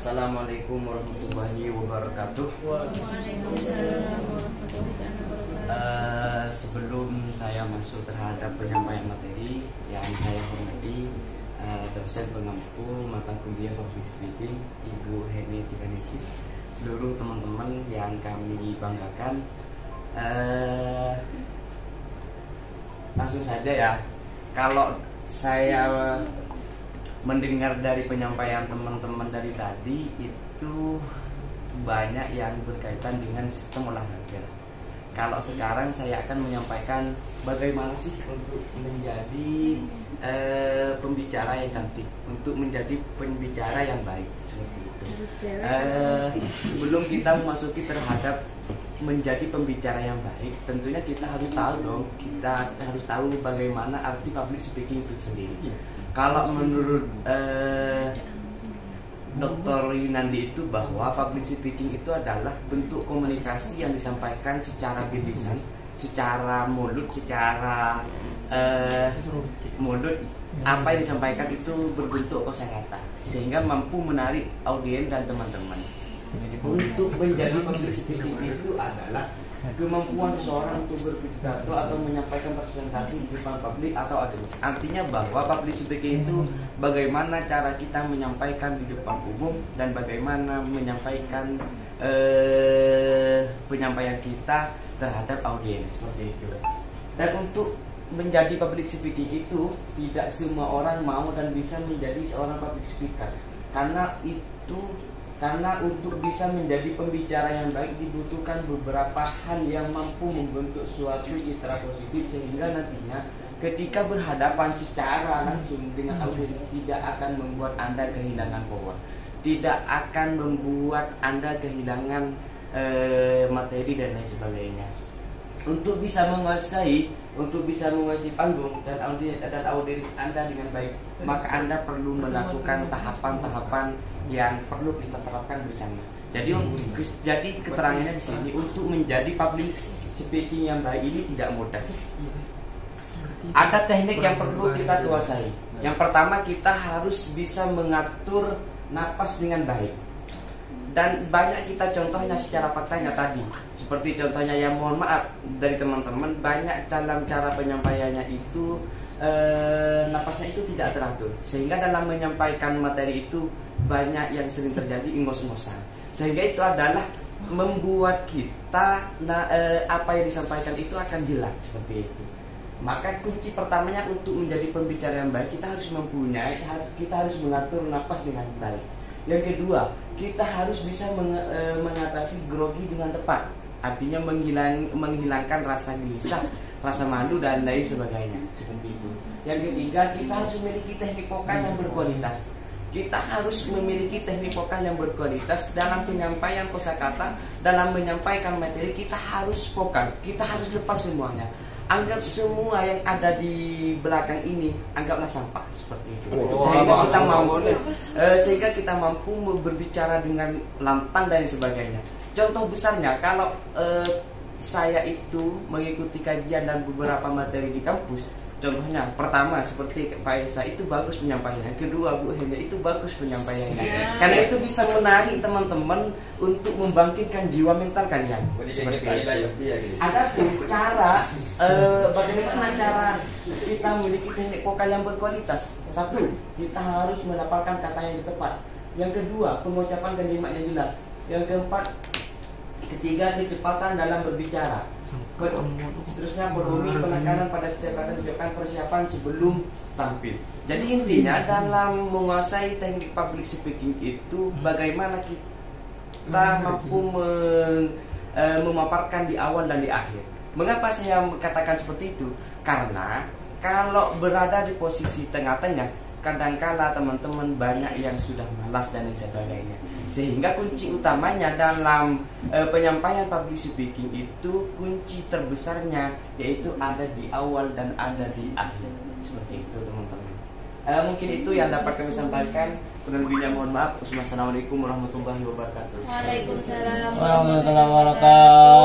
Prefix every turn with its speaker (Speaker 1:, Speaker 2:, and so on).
Speaker 1: Assalamualaikum warahmatullahi wabarakatuh.
Speaker 2: Waalaikumsalam warahmatullahi wabarakatuh.
Speaker 1: Sebelum saya masuk terhadap penyampaian materi yang saya hormati, dosen pengampu mata kuliah Public Speaking Ibu Heni Tikanisi, seluruh teman-teman yang kami banggakan, langsung saja ya. Kalau saya mendengar dari penyampaian teman-teman dari tadi itu banyak yang berkaitan dengan sistem olahraga. Kalau sekarang saya akan menyampaikan bagaimana sih untuk menjadi pembicara yang cantik, untuk menjadi pembicara yang baik seperti itu. Sebelum kita memasuki terhadap menjadi pembicara yang baik, tentunya kita harus tahu dong, kita harus tahu bagaimana arti public speaking itu sendiri. Kalau menurut Dr. Yunandi itu bahwa public speaking itu adalah bentuk komunikasi yang disampaikan secara bilisan, secara mulut, apa yang disampaikan itu berbentuk kosakata sehingga mampu menarik audiens dan teman-teman. Untuk menjadi public speaking itu adalah kemampuan seseorang untuk berpidato atau menyampaikan presentasi di depan publik atau audiens. Artinya bahwa public speaking itu bagaimana cara kita menyampaikan di depan umum dan bagaimana menyampaikan penyampaian kita terhadap audiens seperti itu. Dan untuk menjadi public speaking itu tidak semua orang mau dan bisa menjadi seorang public speaker. Karena untuk bisa menjadi pembicara yang baik dibutuhkan beberapa hal yang mampu membentuk suatu citra positif sehingga nantinya ketika berhadapan secara langsung dengan audiens tidak akan membuat Anda kehilangan power, tidak akan membuat Anda kehilangan materi dan lain sebagainya. Untuk bisa menguasai panggung dan audiens Anda dengan baik, maka Anda perlu melakukan tahapan-tahapan yang perlu kita terapkan bersama. Jadi keterangannya di sini, untuk menjadi public speaking yang baik ini tidak mudah. Ada teknik yang perlu kita kuasai. Yang pertama, kita harus bisa mengatur napas dengan baik. Dan banyak kita contohnya secara faktanya tadi. Seperti contohnya yang mohon maaf dari teman-teman, banyak dalam cara penyampaiannya itu napasnya itu tidak teratur. Sehingga dalam menyampaikan materi itu banyak yang sering terjadi ingos-ngosan. Sehingga itu adalah membuat kita apa yang disampaikan itu akan hilang seperti itu. Maka kunci pertamanya untuk menjadi pembicara yang baik, kita harus mengatur napas dengan baik. Yang kedua, kita harus bisa mengatasi grogi dengan tepat. Artinya menghilangkan rasa gelisah, rasa malu dan lain sebagainya. Seperti itu. Yang ketiga, kita harus memiliki teknik vokal yang berkualitas. Kita harus memiliki teknik vokal yang berkualitas dalam penyampaian kosakata, dalam menyampaikan materi. Kita harus vokal, kita harus lepas semuanya. Anggap semua yang ada di belakang ini anggaplah sampah seperti itu. Sehingga kita mampu berbicara dengan lantang dan sebagainya. Contoh besarnya, kalau saya itu mengikuti kajian dan beberapa materi di kampus, contohnya pertama seperti Pak Esa itu bagus penyampaiannya, kedua Bu Henda itu bagus penyampaiannya, karena itu bisa menarik teman-teman untuk membangkitkan jiwa mental kalian. Seperti itu. Ada cara bagaimana cara kita memiliki teknik vokal yang berkualitas. Satu, kita harus mendapatkan kata yang tepat. Yang kedua, pengucapan kalimat yang jelas. Yang keempat, ketiga, kecepatan dalam berbicara. Seterusnya, volume penekanan pada setiap kata ucapan, persiapan sebelum tampil. Jadi intinya dalam menguasai teknik public speaking itu bagaimana kita mampu memaparkan di awal dan di akhir. Mengapa saya katakan seperti itu? Karena kalau berada di posisi tengah-tengah, kadangkala teman-teman banyak yang sudah malas dan lain sebagainya. Sehingga kunci utamanya dalam penyampaian public speaking itu, kunci terbesarnya yaitu ada di awal dan ada di akhir. Seperti itu teman-teman. Mungkin itu yang dapat kami sampaikan. Kurang lebihnya mohon maaf. Wassalamualaikum warahmatullahi wabarakatuh.
Speaker 2: Waalaikumsalam
Speaker 3: warahmatullahi wabarakatuh.